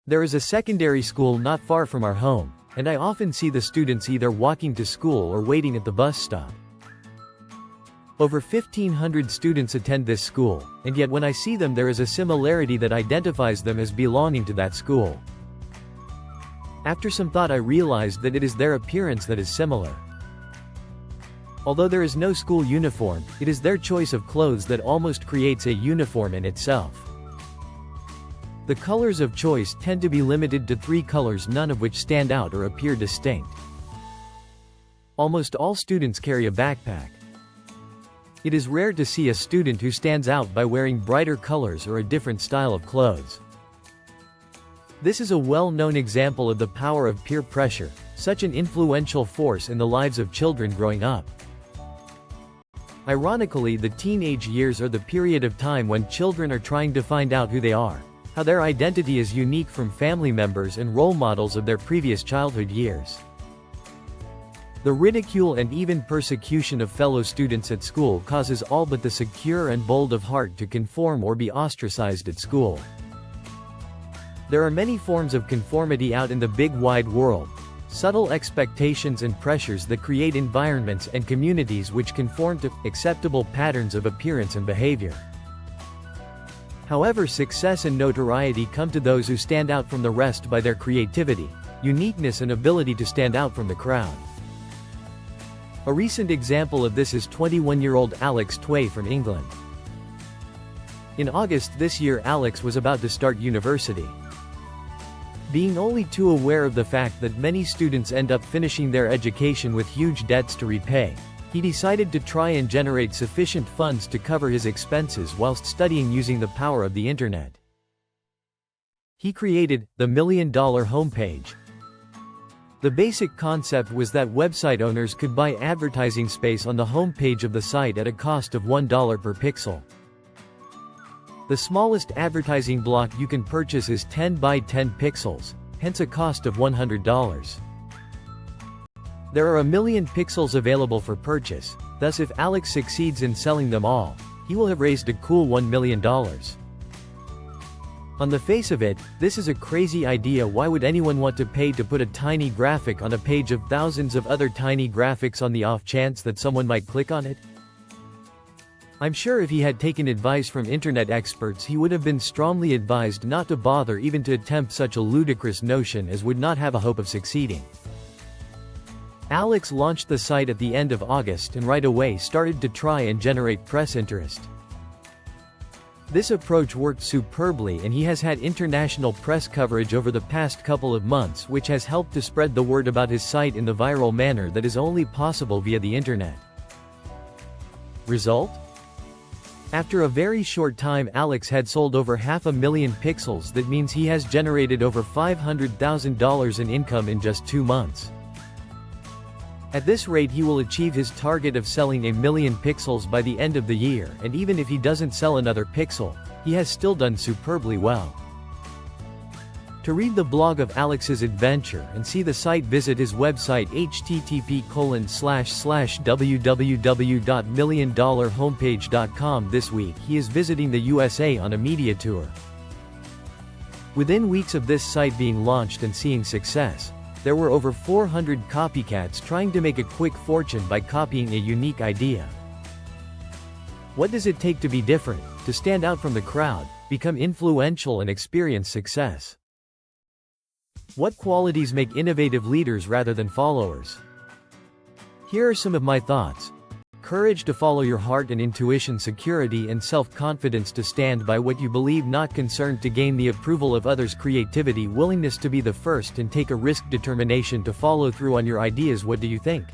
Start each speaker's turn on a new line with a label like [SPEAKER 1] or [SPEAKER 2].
[SPEAKER 1] There is a secondary school not far from our home, and I often see the students either walking to school or waiting at the bus stop. Over 1,500 students attend this school, and yet when I see them there is a similarity that identifies them as belonging to that school. After some thought I realized that it is their appearance that is similar. Although there is no school uniform, it is their choice of clothes that almost creates a uniform in itself. The colors of choice tend to be limited to 3 colors, none of which stand out or appear distinct. Almost all students carry a backpack. It is rare to see a student who stands out by wearing brighter colors or a different style of clothes. This is a well-known example of the power of peer pressure, such an influential force in the lives of children growing up. Ironically, the teenage years are the period of time when children are trying to find out who they are, how their identity is unique from family members and role models of their previous childhood years. The ridicule and even persecution of fellow students at school causes all but the secure and bold of heart to conform or be ostracized at school. There are many forms of conformity out in the big wide world, subtle expectations and pressures that create environments and communities which conform to acceptable patterns of appearance and behavior. However, success and notoriety come to those who stand out from the rest by their creativity, uniqueness and ability to stand out from the crowd. A recent example of this is 21-year-old Alex Tway from England. In August this year, Alex was about to start university. Being only too aware of the fact that many students end up finishing their education with huge debts to repay, he decided to try and generate sufficient funds to cover his expenses whilst studying using the power of the internet. He created the $1 Million homepage. The basic concept was that website owners could buy advertising space on the homepage of the site at a cost of $1 per pixel. The smallest advertising block you can purchase is 10 by 10 pixels, hence a cost of $100. There are 1 million pixels available for purchase, thus if Alex succeeds in selling them all, he will have raised a cool $1 million. On the face of it, this is a crazy idea. Why would anyone want to pay to put a tiny graphic on a page of thousands of other tiny graphics on the off chance that someone might click on it? I'm sure if he had taken advice from internet experts he would have been strongly advised not to bother even to attempt such a ludicrous notion, as would not have a hope of succeeding. Alex launched the site at the end of August and right away started to try and generate press interest. This approach worked superbly and he has had international press coverage over the past couple of months, which has helped to spread the word about his site in the viral manner that is only possible via the internet. Result? After a very short time Alex had sold over 500,000 pixels. That means he has generated over $500,000 in income in just 2 months. At this rate he will achieve his target of selling 1 million pixels by the end of the year, and even if he doesn't sell another pixel, he has still done superbly well. To read the blog of Alex's adventure and see the site, visit his website http://www.milliondollarhomepage.com. This week he is visiting the USA on a media tour. Within weeks of this site being launched and seeing success, there were over 400 copycats trying to make a quick fortune by copying a unique idea. What does it take to be different, to stand out from the crowd, become influential and experience success? What qualities make innovative leaders rather than followers? Here are some of my thoughts. Courage to follow your heart and intuition, security and self-confidence to stand by what you believe, not concerned to gain the approval of others, creativity, willingness to be the first and take a risk, determination to follow through on your ideas. What do you think?